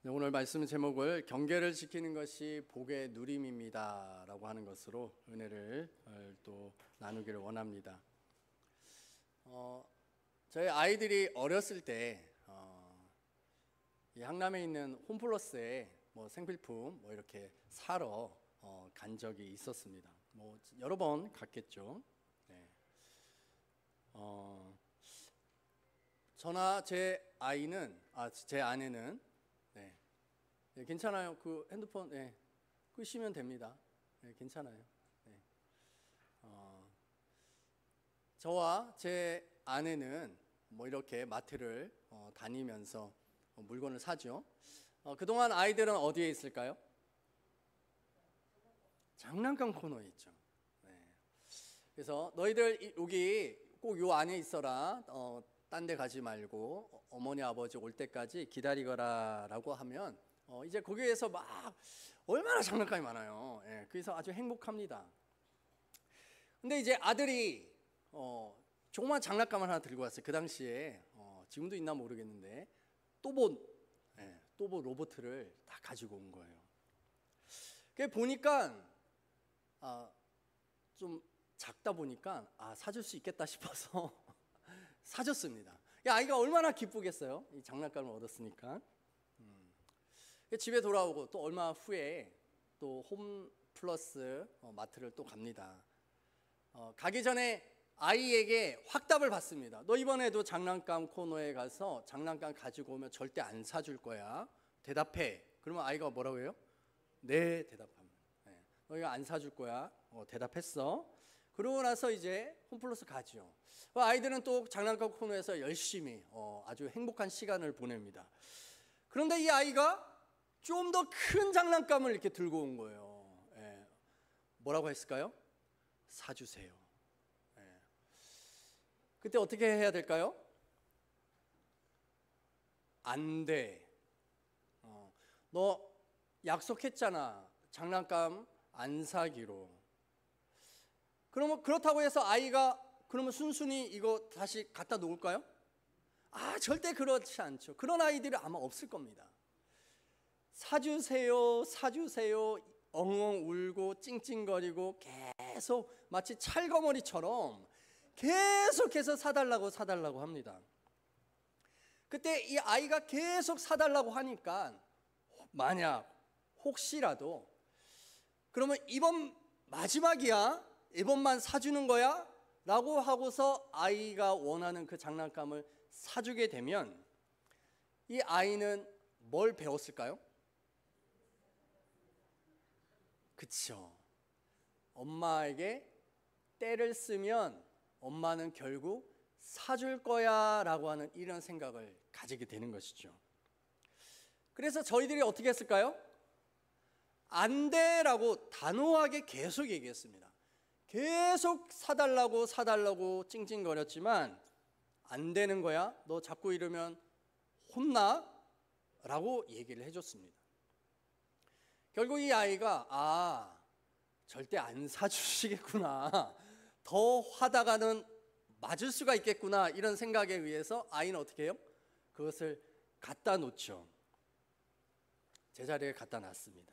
오늘 말씀 제목을 경계를 지키는 것이 복의 누림입니다 라고 하는 것으로 은혜를 또 나누기를 원합니다. 저희 아이들이 어렸을 때 이 향남에 있는 홈플러스에 생필품 이렇게 사러 간 적이 있었습니다. 여러 번 갔겠죠. 네. 저나 제 아내는 네, 괜찮아요. 그 핸드폰 끄시면 됩니다. 네, 괜찮아요. 네. 저와 제 아내는 이렇게 마트를 다니면서 물건을 사죠. 그동안 아이들은 어디에 있을까요? 장난감 코너에 있죠. 네. 그래서 너희들 여기 꼭 요 안에 있어라. 딴 데 가지 말고 어머니 아버지 올 때까지 기다리거라 라고 하면 이제 거기에서 막 얼마나 장난감이 많아요. 그래서 아주 행복합니다. 근데 이제 아들이 조그만 장난감을 하나 들고 왔어요. 그 당시에 지금도 있나 모르겠는데 또봇 로봇을 다 가지고 온 거예요. 그게 보니까 좀 작다 보니까 사줄 수 있겠다 싶어서 사줬습니다. 아이가 얼마나 기쁘겠어요. 이 장난감을 얻었으니까. 집에 돌아오고 또 얼마 후에 또 홈플러스 마트를 또 갑니다. 가기 전에 아이에게 확답을 받습니다. 너 이번에도 장난감 코너에 가서 장난감 가지고 오면 절대 안 사줄 거야. 대답해. 그러면 아이가 뭐라고 해요? 네, 대답합니다. 너희가 안 사줄 거야. 대답했어. 그러고 나서 이제 홈플러스 가죠. 아이들은 또 장난감 코너에서 열심히 아주 행복한 시간을 보냅니다. 그런데 이 아이가 좀 더 큰 장난감을 이렇게 들고 온 거예요. 뭐라고 했을까요? 사주세요. 그때 어떻게 해야 될까요? 안 돼. 너 약속했잖아. 장난감 안 사기로. 그러면 그렇다고 해서 아이가 그러면 순순히 이거 다시 갖다 놓을까요? 절대 그렇지 않죠. 그런 아이들이 아마 없을 겁니다. 사주세요, 사주세요, 엉엉 울고 찡찡거리고 계속 마치 찰거머리처럼 계속해서 사달라고 합니다. 그때 이 아이가 계속 사달라고 하니까 만약 혹시라도 그러면 이번 마지막이야? 이번만 사주는 거야? 라고 하고서 아이가 원하는 그 장난감을 사주게 되면 이 아이는 뭘 배웠을까요? 그쵸. 엄마에게 때를 쓰면 엄마는 결국 사줄 거야 라고 하는 이런 생각을 가지게 되는 것이죠. 그래서 저희들이 어떻게 했을까요? 안 돼라고 단호하게 계속 얘기했습니다. 계속 사달라고 찡찡거렸지만 안 되는 거야. 너 자꾸 이러면 혼나 라고 얘기를 해줬습니다. 결국 이 아이가 절대 안 사주시겠구나, 더 하다가는 맞을 수가 있겠구나, 이런 생각에 의해서 아이는 어떻게 해요? 그것을 갖다 놓죠. 제자리에 갖다 놨습니다.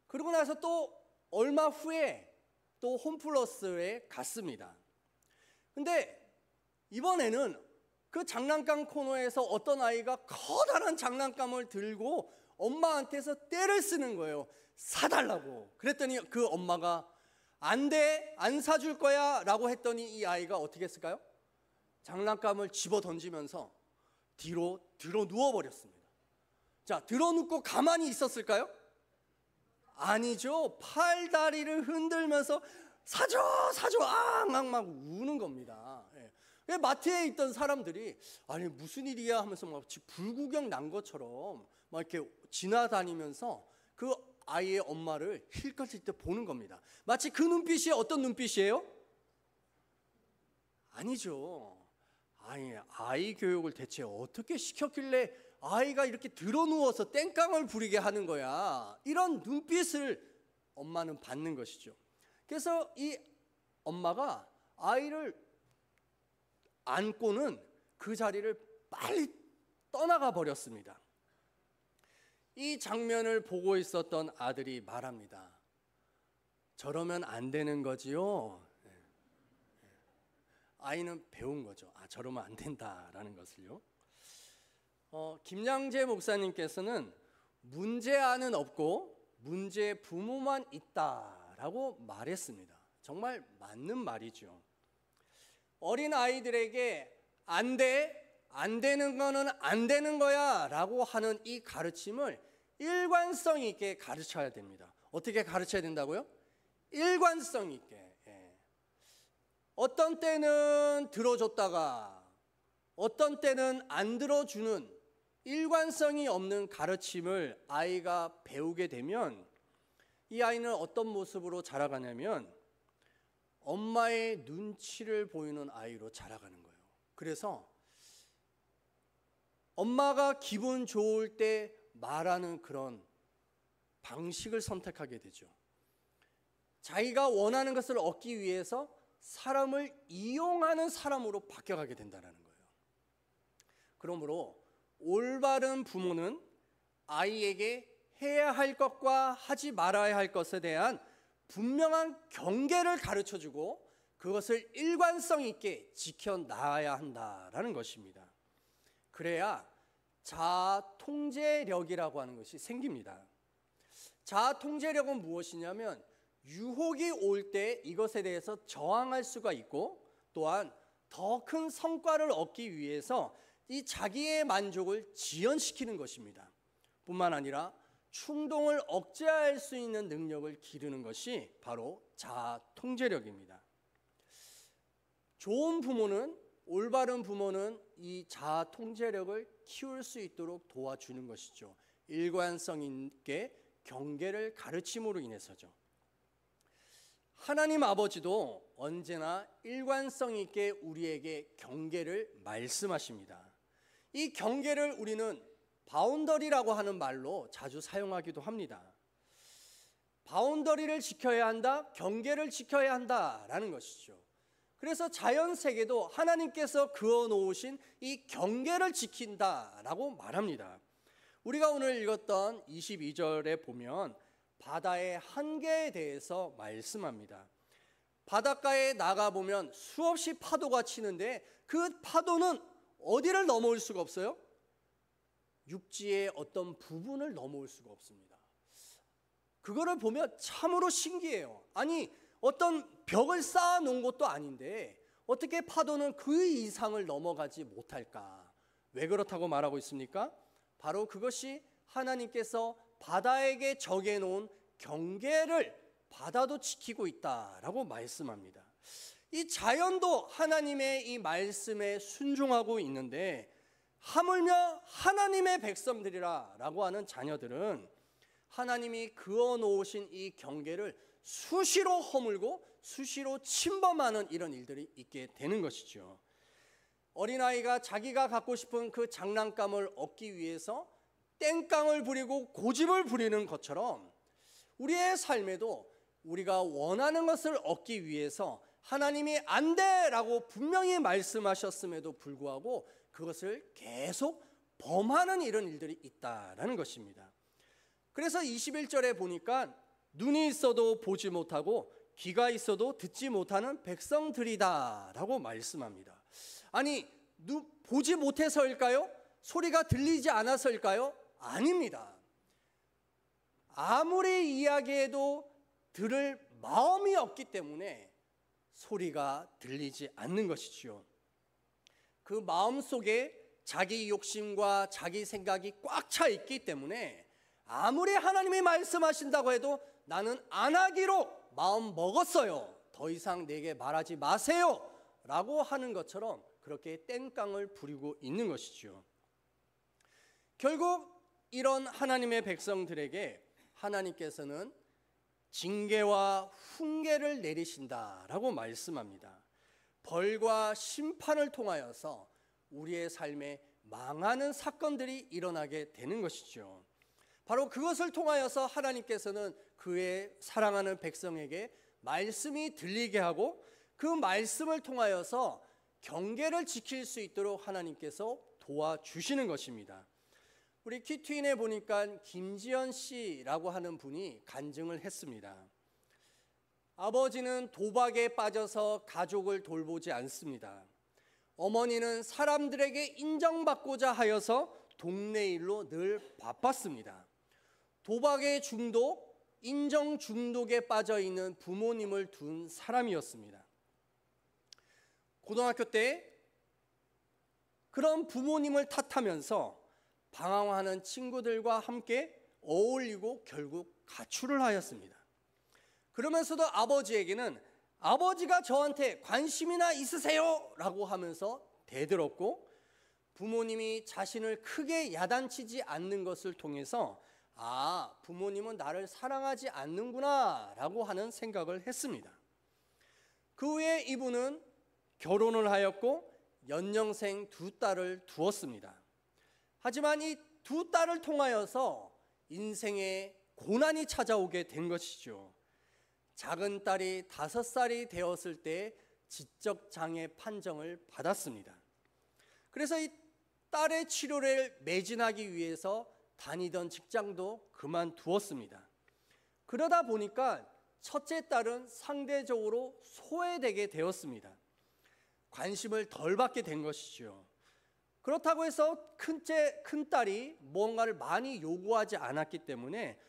그러고 나서 또 얼마 후에 또 홈플러스에 갔습니다. 근데 이번에는 그 장난감 코너에서 어떤 아이가 커다란 장난감을 들고 엄마한테서 떼를 쓰는 거예요. 사달라고. 그랬더니 그 엄마가 안 돼, 안 사줄 거야 라고 했더니 이 아이가 어떻게 했을까요? 장난감을 집어 던지면서 뒤로 들어 누워버렸습니다. 자, 들어 눕고 가만히 있었을까요? 아니죠. 팔다리를 흔들면서 사줘 앙앙 막 우는 겁니다. 마트에 있던 사람들이 무슨 일이야 하면서 마치 불구경 난 것처럼 막 이렇게 지나다니면서 그 아이의 엄마를 힐끗힐끗 보는 겁니다. 마치 그 눈빛이 어떤 눈빛이에요? 아니죠. 아이 교육을 대체 어떻게 시켰길래 아이가 이렇게 드러누워서 땡깡을 부리게 하는 거야, 이런 눈빛을 엄마는 받는 것이죠. 그래서 이 엄마가 아이를 안고는 그 자리를 빨리 떠나가 버렸습니다. 이 장면을 보고 있었던 아들이 말합니다. 저러면 안 되는 거지요? 아이는 배운 거죠. 아, 저러면 안 된다라는 것을요. 김양재 목사님께서는 문제아는 없고 문제 부모만 있다라고 말했습니다. 정말 맞는 말이죠. 어린 아이들에게 안 돼, 안 되는 거는 안 되는 거야 라고 하는 이 가르침을 일관성 있게 가르쳐야 됩니다. 어떻게 가르쳐야 된다고요? 일관성 있게. 어떤 때는 들어줬다가 어떤 때는 안 들어주는 일관성이 없는 가르침을 아이가 배우게 되면 이 아이는 어떤 모습으로 자라가냐면 엄마의 눈치를 보이는 아이로 자라가는 거예요. 그래서 엄마가 기분 좋을 때 말하는 그런 방식을 선택하게 되죠. 자기가 원하는 것을 얻기 위해서 사람을 이용하는 사람으로 바뀌어가게 된다는 거예요. 그러므로 올바른 부모는 아이에게 해야 할 것과 하지 말아야 할 것에 대한 분명한 경계를 가르쳐주고 그것을 일관성 있게 지켜나가야 한다라는 것입니다. 그래야 자아 통제력이라고 하는 것이 생깁니다. 자아 통제력은 무엇이냐면 유혹이 올 때 이것에 대해서 저항할 수가 있고 또한 더 큰 성과를 얻기 위해서 이 자기의 만족을 지연시키는 것입니다. 뿐만 아니라 충동을 억제할 수 있는 능력을 기르는 것이 바로 자아 통제력입니다. 좋은 부모는, 올바른 부모는 이 자아 통제력을 키울 수 있도록 도와주는 것이죠. 일관성 있게 경계를 가르침으로 인해서죠. 하나님 아버지도 언제나 일관성 있게 우리에게 경계를 말씀하십니다. 이 경계를 우리는 바운더리라고 하는 말로 자주 사용하기도 합니다. 바운더리를 지켜야 한다, 경계를 지켜야 한다라는 것이죠. 그래서 자연 세계도 하나님께서 그어 놓으신 이 경계를 지킨다라고 말합니다. 우리가 오늘 읽었던 22절에 보면 바다의 한계에 대해서 말씀합니다. 바닷가에 나가보면 수없이 파도가 치는데 그 파도는 어디를 넘어올 수가 없어요? 육지의 어떤 부분을 넘어올 수가 없습니다. 그거를 보면 참으로 신기해요. 아니, 어떤 벽을 쌓아 놓은 것도 아닌데 어떻게 파도는 그 이상을 넘어가지 못할까? 왜 그렇다고 말하고 있습니까? 바로 그것이 하나님께서 바다에게 정해놓은 경계를 바다도 지키고 있다라고 말씀합니다. 이 자연도 하나님의 이 말씀에 순종하고 있는데 하물며 하나님의 백성들이라고 하는 자녀들은 하나님이 그어 놓으신 이 경계를 수시로 허물고 수시로 침범하는 이런 일들이 있게 되는 것이죠. 어린아이가 자기가 갖고 싶은 그 장난감을 얻기 위해서 땡깡을 부리고 고집을 부리는 것처럼 우리의 삶에도 우리가 원하는 것을 얻기 위해서 하나님이 안 돼라고 분명히 말씀하셨음에도 불구하고 그것을 계속 범하는 이런 일들이 있다라는 것입니다. 그래서 21절에 보니까 눈이 있어도 보지 못하고 귀가 있어도 듣지 못하는 백성들이다라고 말씀합니다. 아니, 보지 못해서일까요? 소리가 들리지 않아서일까요? 아닙니다. 아무리 이야기해도 들을 마음이 없기 때문에 소리가 들리지 않는 것이지요. 그 마음 속에 자기 욕심과 자기 생각이 꽉 차 있기 때문에 아무리 하나님이 말씀하신다고 해도 나는 안 하기로 마음 먹었어요. 더 이상 내게 말하지 마세요 라고 하는 것처럼 그렇게 땡깡을 부리고 있는 것이죠. 결국 이런 하나님의 백성들에게 하나님께서는 징계와 훈계를 내리신다라고 말씀합니다. 벌과 심판을 통하여서 우리의 삶에 망하는 사건들이 일어나게 되는 것이죠. 바로 그것을 통하여서 하나님께서는 그의 사랑하는 백성에게 말씀이 들리게 하고 그 말씀을 통하여서 경계를 지킬 수 있도록 하나님께서 도와주시는 것입니다. 우리 큐티인에 보니까 김지연 씨라고 하는 분이 간증을 했습니다. 아버지는 도박에 빠져서 가족을 돌보지 않습니다. 어머니는 사람들에게 인정받고자 하여서 동네 일로 늘 바빴습니다. 도박의 중독, 인정 중독에 빠져 있는 부모님을 둔 사람이었습니다. 고등학교 때 그런 부모님을 탓하면서 방황하는 친구들과 함께 어울리고 결국 가출을 하였습니다. 그러면서도 아버지에게는 아버지가 저한테 관심이나 있으세요? 라고 하면서 대들었고, 부모님이 자신을 크게 야단치지 않는 것을 통해서 부모님은 나를 사랑하지 않는구나 라고 하는 생각을 했습니다. 그 후에 이분은 결혼을 하였고 연년생 2딸을 두었습니다. 하지만 이 2딸을 통하여서 인생에 고난이 찾아오게 된 것이죠. 작은 딸이 5살이 되었을 때 지적장애 판정을 받았습니다. 그래서 이 딸의 치료를 매진하기 위해서 다니던 직장도 그만두었습니다. 그러다 보니까 첫째 딸은 상대적으로 소외되게 되었습니다. 관심을 덜 받게 된 것이죠. 그렇다고 해서 큰 딸이 뭔가를 많이 요구하지 않았기 때문에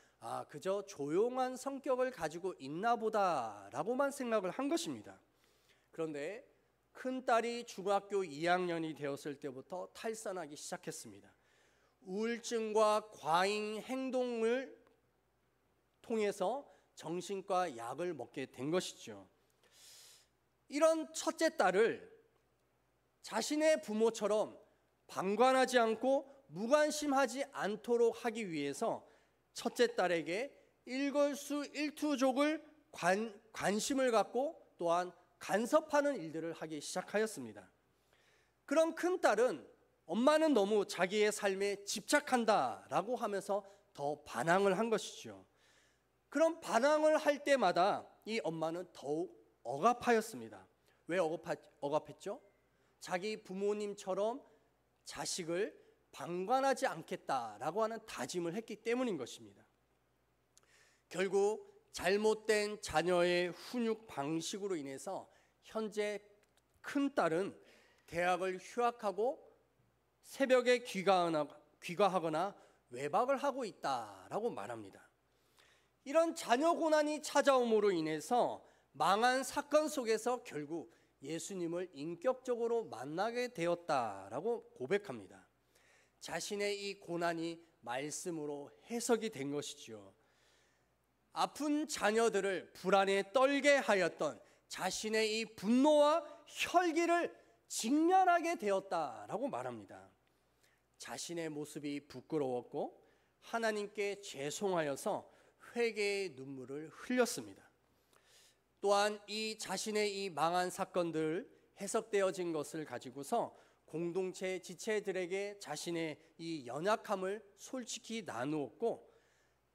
그저 조용한 성격을 가지고 있나 보다라고만 생각을 한 것입니다. 그런데 큰 딸이 중학교 2학년이 되었을 때부터 탈선하기 시작했습니다. 우울증과 과잉 행동을 통해서 정신과 약을 먹게 된 것이죠. 이런 첫째 딸을 자신의 부모처럼 방관하지 않고 무관심하지 않도록 하기 위해서 첫째 딸에게 일거수일투족을 관심을 갖고 또한 간섭하는 일들을 하기 시작하였습니다. 그럼 큰 딸은 엄마는 너무 자기의 삶에 집착한다라고 하면서 더 반항을 한 것이죠. 그럼 반항을 할 때마다 이 엄마는 더욱 억압하였습니다. 왜 억압했죠? 자기 부모님처럼 자식을 방관하지 않겠다라고 하는 다짐을 했기 때문인 것입니다. 결국 잘못된 자녀의 훈육 방식으로 인해서 현재 큰딸은 대학을 휴학하고 새벽에 귀가하거나 외박을 하고 있다라고 말합니다. 이런 자녀 고난이 찾아옴으로 인해서 망한 사건 속에서 결국 예수님을 인격적으로 만나게 되었다라고 고백합니다. 자신의 이 고난이 말씀으로 해석이 된 것이죠. 아픈 자녀들을 불안에 떨게 하였던 자신의 이 분노와 혈기를 직면하게 되었다라고 말합니다. 자신의 모습이 부끄러웠고 하나님께 죄송하여서 회개의 눈물을 흘렸습니다. 또한 이 자신의 이 망한 사건들 해석되어진 것을 가지고서 공동체 지체들에게 자신의 이 연약함을 솔직히 나누었고,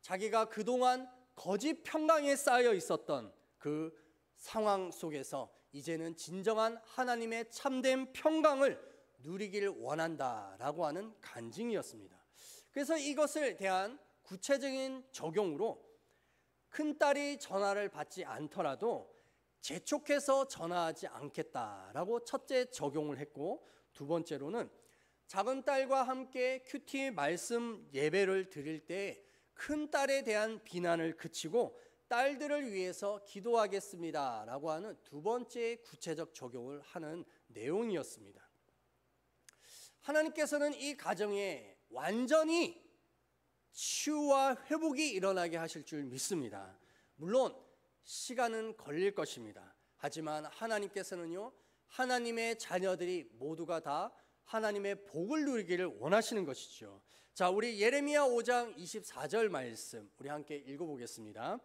자기가 그동안 거짓 평강에 쌓여 있었던 그 상황 속에서 이제는 진정한 하나님의 참된 평강을 누리길 원한다라고 하는 간증이었습니다. 그래서 이것을 대한 구체적인 적용으로 큰딸이 전화를 받지 않더라도 재촉해서 전화하지 않겠다라고 첫째 적용을 했고, 두 번째로는 작은 딸과 함께 큐티 말씀 예배를 드릴 때 큰딸에 대한 비난을 그치고 딸들을 위해서 기도하겠습니다라고 하는 두 번째 구체적 적용을 하는 내용이었습니다. 하나님께서는 이 가정에 완전히 치유와 회복이 일어나게 하실 줄 믿습니다. 물론 시간은 걸릴 것입니다. 하지만 하나님께서는요, 하나님의 자녀들이 모두가 다 하나님의 복을 누리기를 원하시는 것이죠. 자, 우리 예레미야 5장 24절 말씀 우리 함께 읽어보겠습니다.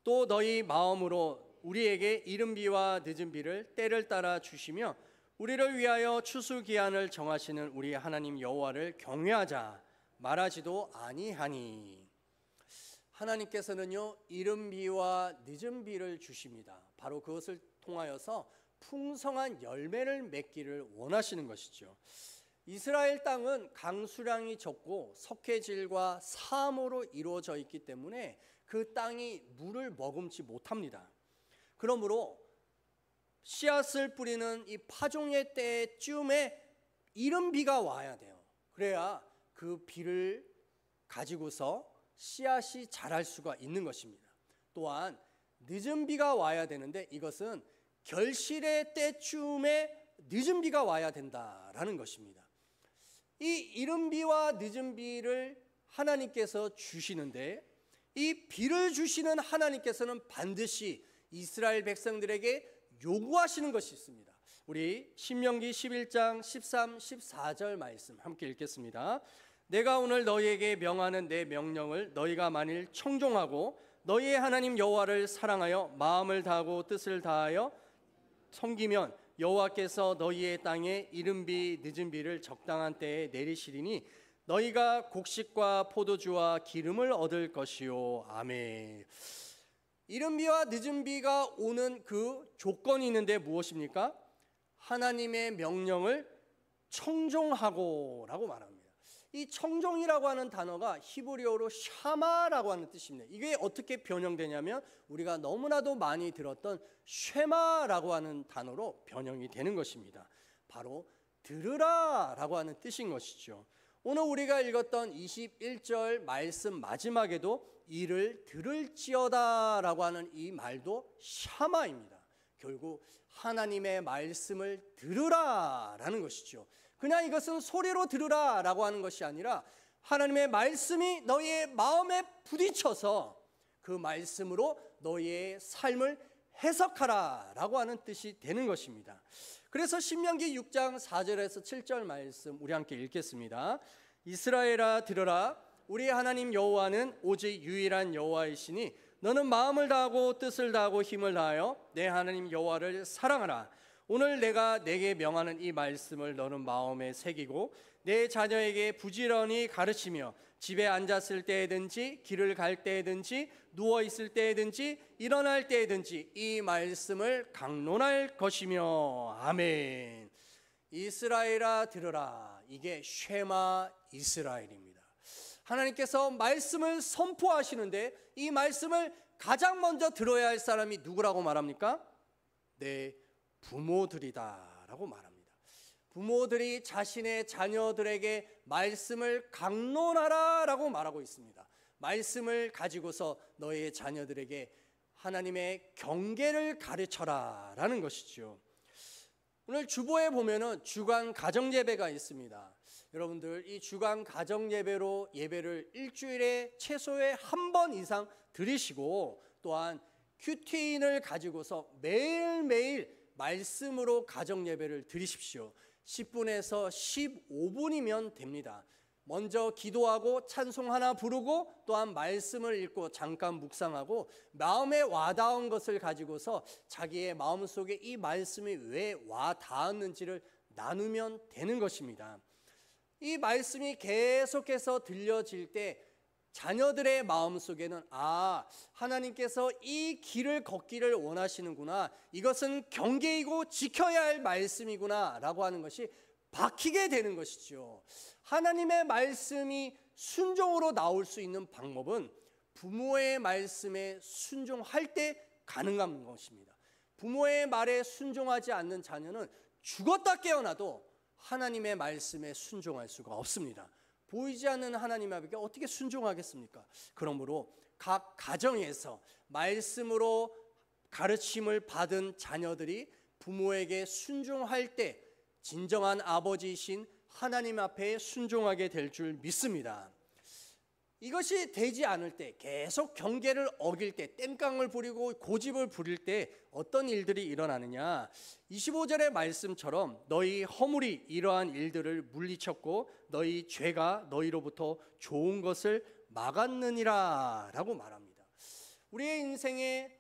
또 너희 마음으로 우리에게 이른 비와 늦은 비를 때를 따라 주시며 우리를 위하여 추수 기한을 정하시는 우리 하나님 여호와를 경외하자 말하지도 아니하니. 하나님께서는요, 이른 비와 늦은 비를 주십니다. 바로 그것을 통하여서 풍성한 열매를 맺기를 원하시는 것이죠. 이스라엘 땅은 강수량이 적고 석회질과 사암으로 이루어져 있기 때문에 그 땅이 물을 머금지 못합니다. 그러므로 씨앗을 뿌리는 이 파종의 때쯤에 이른 비가 와야 돼요. 그래야 그 비를 가지고서 씨앗이 자랄 수가 있는 것입니다. 또한 늦은 비가 와야 되는데 이것은 결실의 때쯤에 늦은 비가 와야 된다라는 것입니다. 이 이른 비와 늦은 비를 하나님께서 주시는데 이 비를 주시는 하나님께서는 반드시 이스라엘 백성들에게 요구하시는 것이 있습니다. 우리 신명기 11장 13, 14절 말씀 함께 읽겠습니다. 내가 오늘 너희에게 명하는 내 명령을 너희가 만일 청종하고 너희의 하나님 여호와를 사랑하여 마음을 다하고 뜻을 다하여 섬기면 여호와께서 너희의 땅에 이른 비 늦은 비를 적당한 때에 내리시리니 너희가 곡식과 포도주와 기름을 얻을 것이요. 아멘. 이른 비와 늦은 비가 오는 그 조건이 있는데 무엇입니까? 하나님의 명령을 청종하고 라고 말합니다. 이 청종이라고 하는 단어가 히브리어로 샤마라고 하는 뜻입니다. 이게 어떻게 변형되냐면 우리가 너무나도 많이 들었던 쉐마라고 하는 단어로 변형이 되는 것입니다. 바로 들으라라고 하는 뜻인 것이죠. 오늘 우리가 읽었던 21절 말씀 마지막에도 이를 들을지어다라고 하는 이 말도 샤마입니다. 결국 하나님의 말씀을 들으라라는 것이죠. 그냥 이것은 소리로 들으라라고 하는 것이 아니라 하나님의 말씀이 너희의 마음에 부딪혀서 그 말씀으로 너희의 삶을 해석하라라고 하는 뜻이 되는 것입니다. 그래서 신명기 6장 4절에서 7절 말씀 우리 함께 읽겠습니다. 이스라엘아 들으라, 우리 하나님 여호와는 오직 유일한 여호와이시니 너는 마음을 다하고 뜻을 다하고 힘을 다하여 내 하나님 여호와를 사랑하라. 오늘 내가 내게 명하는 이 말씀을 너는 마음에 새기고 내 자녀에게 부지런히 가르치며 집에 앉았을 때든지 길을 갈 때든지 누워 있을 때든지 일어날 때든지 이 말씀을 강론할 것이며. 아멘. 이스라엘아 들으라. 이게 쉐마 이스라엘입니다. 하나님께서 말씀을 선포하시는데 이 말씀을 가장 먼저 들어야 할 사람이 누구라고 말합니까? 내 부모들이다 라고 말합니다. 부모들이 자신의 자녀들에게 말씀을 강론하라 라고 말하고 있습니다. 말씀을 가지고서 너의 자녀들에게 하나님의 경계를 가르쳐라 라는 것이죠. 오늘 주보에 보면은 주간 가정예배가 있습니다. 여러분들 이 주간 가정예배로 예배를 일주일에 최소에 한 번 이상 드리시고 또한 큐티인을 가지고서 매일매일 말씀으로 가정예배를 드리십시오. 10분에서 15분이면 됩니다. 먼저 기도하고 찬송 하나 부르고 또한 말씀을 읽고 잠깐 묵상하고 마음에 와닿은 것을 가지고서 자기의 마음속에 이 말씀이 왜 와닿았는지를 나누면 되는 것입니다. 이 말씀이 계속해서 들려질 때 자녀들의 마음속에는 하나님께서 이 길을 걷기를 원하시는구나, 이것은 경계이고 지켜야 할 말씀이구나 라고 하는 것이 박히게 되는 것이죠. 하나님의 말씀이 순종으로 나올 수 있는 방법은 부모의 말씀에 순종할 때 가능한 것입니다. 부모의 말에 순종하지 않는 자녀는 죽었다 깨어나도 하나님의 말씀에 순종할 수가 없습니다. 보이지 않는 하나님 앞에 어떻게 순종하겠습니까? 그러므로 각 가정에서 말씀으로 가르침을 받은 자녀들이 부모에게 순종할 때 진정한 아버지이신 하나님 앞에 순종하게 될 줄 믿습니다. 이것이 되지 않을 때, 계속 경계를 어길 때, 땡깡을 부리고 고집을 부릴 때 어떤 일들이 일어나느냐? 25절의 말씀처럼 너희 허물이 이러한 일들을 물리쳤고 너희 죄가 너희로부터 좋은 것을 막았느니라 라고 말합니다. 우리의 인생에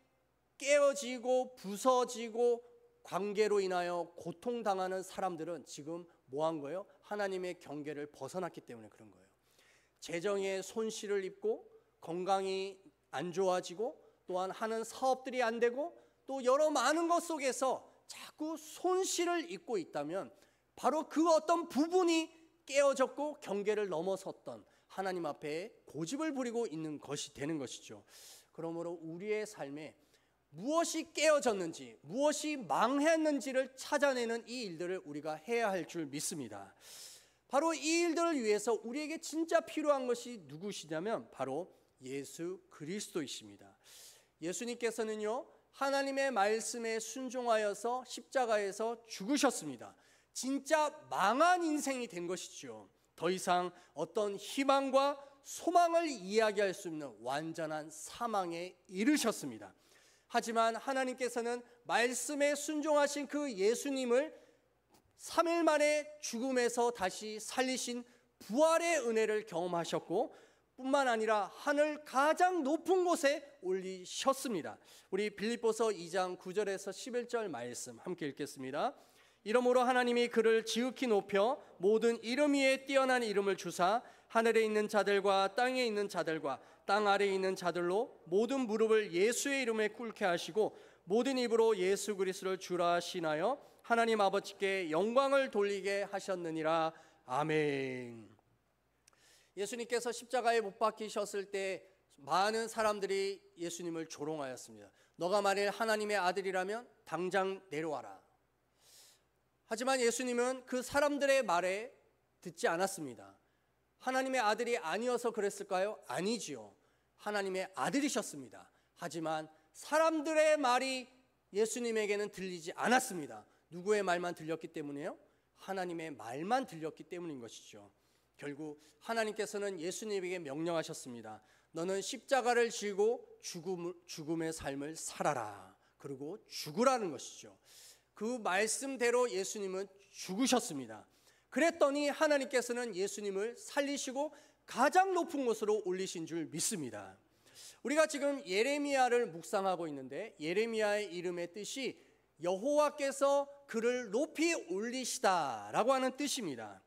깨어지고 부서지고 관계로 인하여 고통당하는 사람들은 지금 뭐 한 거예요? 하나님의 경계를 벗어났기 때문에 그런 거예요. 재정에 손실을 입고 건강이 안 좋아지고 또한 하는 사업들이 안 되고 또 여러 많은 것 속에서 자꾸 손실을 입고 있다면 바로 그 어떤 부분이 깨어졌고 경계를 넘어섰던 하나님 앞에 고집을 부리고 있는 것이 되는 것이죠. 그러므로 우리의 삶에 무엇이 깨어졌는지, 무엇이 망했는지를 찾아내는 이 일들을 우리가 해야 할 줄 믿습니다. 바로 이 일들을 위해서 우리에게 진짜 필요한 것이 누구시냐면 바로 예수 그리스도이십니다. 예수님께서는요, 하나님의 말씀에 순종하여서 십자가에서 죽으셨습니다. 진짜 망한 인생이 된 것이죠. 더 이상 어떤 희망과 소망을 이야기할 수 없는 완전한 사망에 이르셨습니다. 하지만 하나님께서는 말씀에 순종하신 그 예수님을 3일 만에 죽음에서 다시 살리신 부활의 은혜를 경험하셨고 뿐만 아니라 하늘 가장 높은 곳에 올리셨습니다. 우리 빌립보서 2장 9절에서 11절 말씀 함께 읽겠습니다. 이러므로 하나님이 그를 지극히 높여 모든 이름 위에 뛰어난 이름을 주사 하늘에 있는 자들과 땅에 있는 자들과 땅 아래에 있는 자들로 모든 무릎을 예수의 이름에 꿇게 하시고 모든 입으로 예수 그리스도를 주라 하시나요 하나님 아버지께 영광을 돌리게 하셨느니라. 아멘. 예수님께서 십자가에 못 박히셨을 때 많은 사람들이 예수님을 조롱하였습니다. 너가 만일 하나님의 아들이라면 당장 내려와라. 하지만 예수님은 그 사람들의 말에 듣지 않았습니다. 하나님의 아들이 아니어서 그랬을까요? 아니지요. 하나님의 아들이셨습니다. 하지만 사람들의 말이 예수님에게는 들리지 않았습니다. 누구의 말만 들렸기 때문에요? 하나님의 말만 들렸기 때문인 것이죠. 결국 하나님께서는 예수님에게 명령하셨습니다. 너는 십자가를 지고 죽음의 삶을 살아라. 그리고 죽으라는 것이죠. 그 말씀대로 예수님은 죽으셨습니다. 그랬더니 하나님께서는 예수님을 살리시고 가장 높은 곳으로 올리신 줄 믿습니다. 우리가 지금 예레미야를 묵상하고 있는데 예레미야의 이름의 뜻이 여호와께서 그를 높이 올리시다라고 하는 뜻입니다.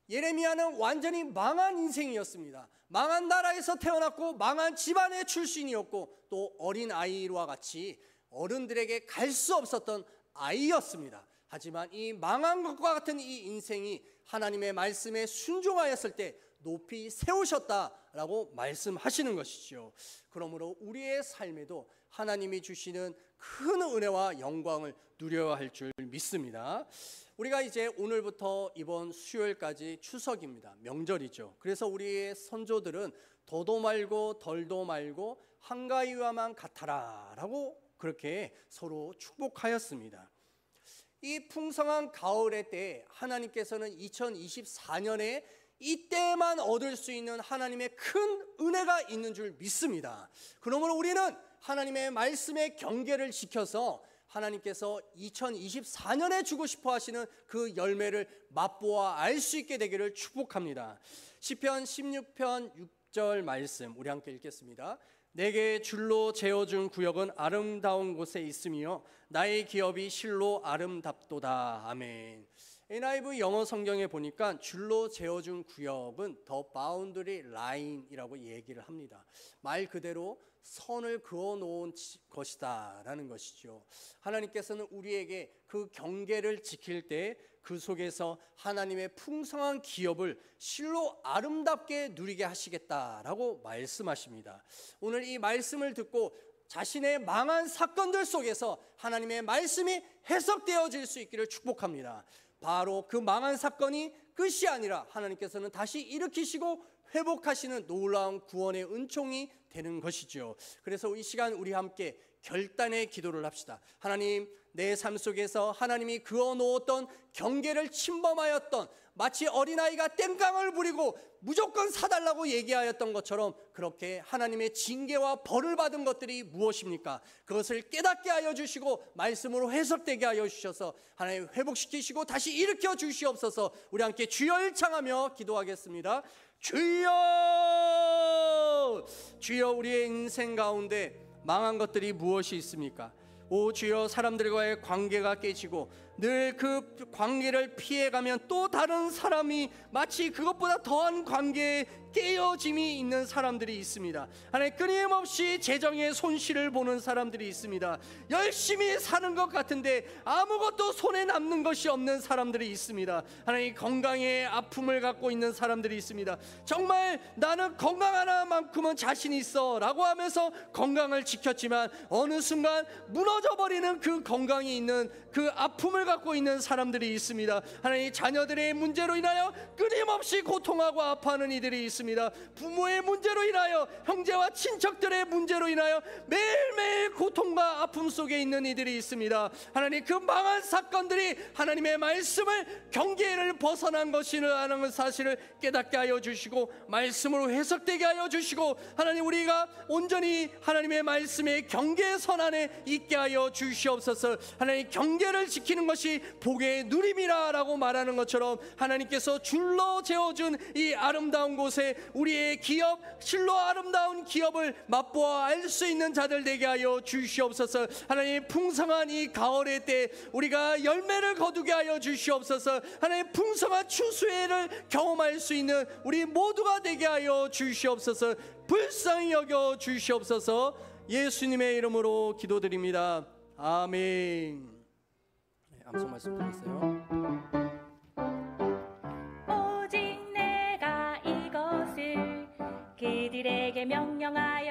예레미야는 완전히 망한 인생이었습니다. 망한 나라에서 태어났고 망한 집안의 출신이었고 또 어린아이와 같이 어른들에게 갈 수 없었던 아이였습니다. 하지만 이 망한 것과 같은 이 인생이 하나님의 말씀에 순종하였을 때 높이 세우셨다라고 말씀하시는 것이죠. 그러므로 우리의 삶에도 하나님이 주시는 큰 은혜와 영광을 누려야 할 줄 믿습니다. 우리가 이제 오늘부터 이번 수요일까지 추석입니다. 명절이죠. 그래서 우리의 선조들은 더도 말고 덜도 말고 한가위와만 같아라 라고 그렇게 서로 축복하였습니다. 이 풍성한 가을의 때 하나님께서는 2024년에 이때만 얻을 수 있는 하나님의 큰 은혜가 있는 줄 믿습니다. 그러므로 우리는 하나님의 말씀의 경계를 지켜서 하나님께서 2024년에 주고 싶어 하시는 그 열매를 맛보아 알 수 있게 되기를 축복합니다. 시편 16편 6절 말씀 우리 함께 읽겠습니다. 내게 줄로 재어준 구역은 아름다운 곳에 있으며 나의 기업이 실로 아름답도다. 아멘. NIV 영어 성경에 보니까 줄로 재어준 구역은 The Boundary Line이라고 얘기를 합니다. 말 그대로 선을 그어 놓은 것이다 라는 것이죠. 하나님께서는 우리에게 그 경계를 지킬 때 그 속에서 하나님의 풍성한 기업을 실로 아름답게 누리게 하시겠다라고 말씀하십니다. 오늘 이 말씀을 듣고 자신의 망한 사건들 속에서 하나님의 말씀이 해석되어질 수 있기를 축복합니다. 바로 그 망한 사건이 끝이 아니라 하나님께서는 다시 일으키시고 회복하시는 놀라운 구원의 은총이 되는 것이죠. 그래서 이 시간 우리 함께 결단의 기도를 합시다. 하나님, 내 삶 속에서 하나님이 그어놓았던 경계를 침범하였던 마치 어린아이가 땡깡을 부리고 무조건 사달라고 얘기하였던 것처럼 그렇게 하나님의 징계와 벌을 받은 것들이 무엇입니까? 그것을 깨닫게 하여 주시고 말씀으로 해석되게 하여 주셔서 하나님 회복시키시고 다시 일으켜 주시옵소서. 우리 함께 주여 일창하며 기도하겠습니다. 주여, 주여, 우리의 인생 가운데 망한 것들이 무엇이 있습니까? 오 주여, 사람들과의 관계가 깨지고 늘 그 관계를 피해가면 또 다른 사람이 마치 그것보다 더한 관계에 깨어짐이 있는 사람들이 있습니다. 하나님, 끊임없이 재정의 손실을 보는 사람들이 있습니다. 열심히 사는 것 같은데 아무것도 손에 남는 것이 없는 사람들이 있습니다. 하나님, 건강에 아픔을 갖고 있는 사람들이 있습니다. 정말 나는 건강 하나만큼은 자신 있어 라고 하면서 건강을 지켰지만 어느 순간 무너져버리는 그 건강이 있는 그 아픔을 갖고 있는 사람들이 있습니다. 하나님, 자녀들의 문제로 인하여 끊임없이 고통하고 아파하는 이들이 있습니다. 부모의 문제로 인하여, 형제와 친척들의 문제로 인하여 매일매일 고통과 아픔 속에 있는 이들이 있습니다. 하나님, 그 망한 사건들이 하나님의 말씀을 경계를 벗어난 것이라는 사실을 깨닫게 하여 주시고 말씀으로 해석되게 하여 주시고, 하나님, 우리가 온전히 하나님의 말씀의 경계선 안에 있게 하여 주시옵소서. 하나님, 경계를 지키는 것이 복의 누림이라 라고 말하는 것처럼 하나님께서 줄로 재어준 이 아름다운 곳에 우리의 기업, 실로 아름다운 기업을 맛보아 알 수 있는 자들 되게 하여 주시옵소서. 하나님, 풍성한 이 가을의 때 우리가 열매를 거두게 하여 주시옵소서. 하나님, 풍성한 추수회를 경험할 수 있는 우리 모두가 되게 하여 주시옵소서. 불쌍히 여겨 주시옵소서. 예수님의 이름으로 기도드립니다. 아멘. 암송 말씀 드렸어요. 오직 내가 이것을 그들에게 명령하여